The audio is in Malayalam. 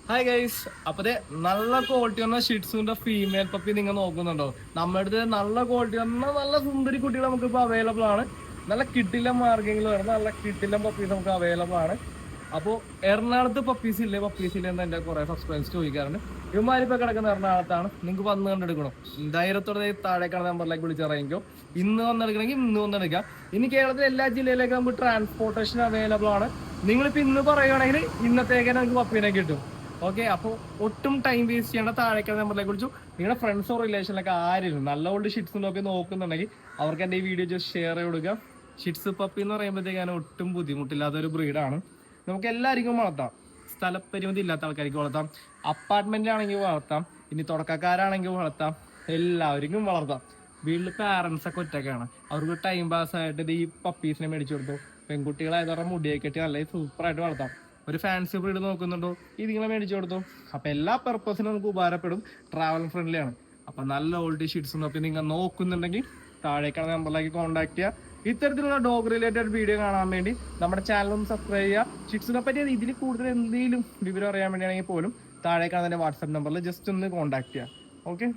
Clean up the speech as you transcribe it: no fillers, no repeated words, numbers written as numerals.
ഹായ് ഗൈസ്, അപ്പത് നല്ല ക്വാളിറ്റി വന്ന ഷിറ്റ്സുന്റെ ഫീമെയിൽ പപ്പി നിങ്ങൾ നോക്കുന്നുണ്ടോ? നമ്മുടെ അടുത്ത് നല്ല ക്വാളിറ്റി വന്ന നല്ല സുന്ദരി കുട്ടികൾ നമുക്ക് ഇപ്പൊ അവൈലബിൾ ആണ്. നല്ല കിട്ടില്ല മാർഗങ്ങൾ വരുന്ന നല്ല കിട്ടില്ല പപ്പീസ് നമുക്ക് അവൈലബിൾ ആണ്. അപ്പോൾ എറണാകുളത്ത് പപ്പീസ് ഇല്ലേ എന്ന് എന്റെ കുറെ സബ്സ്ക്രൈബേഴ്സ് ചോദിക്കാറുണ്ട്. ഇവന്മാരിപ്പോ കിടക്കുന്ന എറണാകുളത്താണ്. നിങ്ങൾക്ക് വന്ന് കണ്ടെടുക്കണം. ധൈര്യത്തോടെ താഴേക്കാണ് നമ്പറിലേക്ക് വിളിച്ചിറങ്ങിക്കോ. ഇന്ന് വന്നെടുക്കണമെങ്കിൽ ഇന്ന് വന്നെടുക്കാം. ഇനി കേരളത്തിലെ എല്ലാ ജില്ലയിലേക്കും നമുക്ക് ട്രാൻസ്പോർട്ടേഷൻ അവൈലബിൾ ആണ്. നിങ്ങളിപ്പോ ഇന്ന് പറയുകയാണെങ്കിൽ ഇന്നത്തേക്ക് നമുക്ക് പപ്പീനെ കിട്ടും. ഓക്കെ, അപ്പോൾ ഒട്ടും ടൈം വേസ്റ്റ് ചെയ്യേണ്ട. താഴേക്ക് നമ്പറിലേക്ക് വിളിച്ചു. നിങ്ങളുടെ ഫ്രണ്ട്സോ റിലേഷനിലൊക്കെ ആരും നല്ല ഓൾഡ് ഷിറ്റ്സിനൊക്കെ നോക്കുന്നുണ്ടെങ്കിൽ അവർക്ക് എൻ്റെ ഈ വീഡിയോ ജസ്റ്റ് ഷെയർ ചെയ്ത് കൊടുക്കുക. ഷിറ്റ്സ് പപ്പി എന്ന് പറയുമ്പോഴത്തേക്കാണ് ഒട്ടും ബുദ്ധിമുട്ടില്ലാത്തൊരു ബ്രീഡാണ്. നമുക്ക് എല്ലാവർക്കും വളർത്താം. സ്ഥലപരിമിതി ഇല്ലാത്ത ആൾക്കാർക്ക് വളർത്താം. അപ്പാർട്ട്മെന്റിലാണെങ്കിൽ വളർത്താം. ഇനി തുടക്കക്കാരാണെങ്കിൽ വളർത്താം. എല്ലാവർക്കും വളർത്താം. വീട്ടിൽ പാരൻസ് ഒക്കെ ഒറ്റയ്ക്കാണ്. അവർക്ക് ടൈം പാസ് ആയിട്ട് ഈ പപ്പീസിനെ മേടിച്ചു കൊടുത്തു. പെൺകുട്ടികളായതവരുടെ മുടിയൊക്കെ കെട്ടി നല്ല സൂപ്പറായിട്ട് വളർത്താം. ഒരു ഫാൻസി ബ്രീഡ് നോക്കുന്നുണ്ടോ, ഇത് നിങ്ങളെ മേടിച്ചു കൊടുത്തു. അപ്പൊ എല്ലാ പർപ്പസിനും നമുക്ക് ഉപകാരപ്പെടും. ട്രാവൽ ഫ്രണ്ട്ലി ആണ്. അപ്പൊ നല്ല ഓൾഡ് ഷീറ്റ്സ് നോക്കി നിങ്ങൾ നോക്കുന്നുണ്ടെങ്കിൽ താഴേക്കാണ് നമ്പറിലേക്ക് കോൺടാക്ട് ചെയ്യുക. ഇത്തരത്തിലുള്ള ഡോഗ് റിലേറ്റഡ് വീഡിയോ കാണാൻ വേണ്ടി നമ്മുടെ ചാനൽ ഒന്ന് സബ്സ്ക്രൈബ് ചെയ്യുക. ഷിറ്റ്സിനെ പറ്റി ഇതിൽ കൂടുതൽ എന്തെങ്കിലും വിവരം അറിയാൻ വേണ്ടിയാണെങ്കിൽ പോലും താഴേക്കാണ് എൻ്റെ വാട്സാപ്പ് നമ്പറിൽ ജസ്റ്റ് ഒന്ന് കോൺടാക്ട് ചെയ്യുക. ഓക്കെ.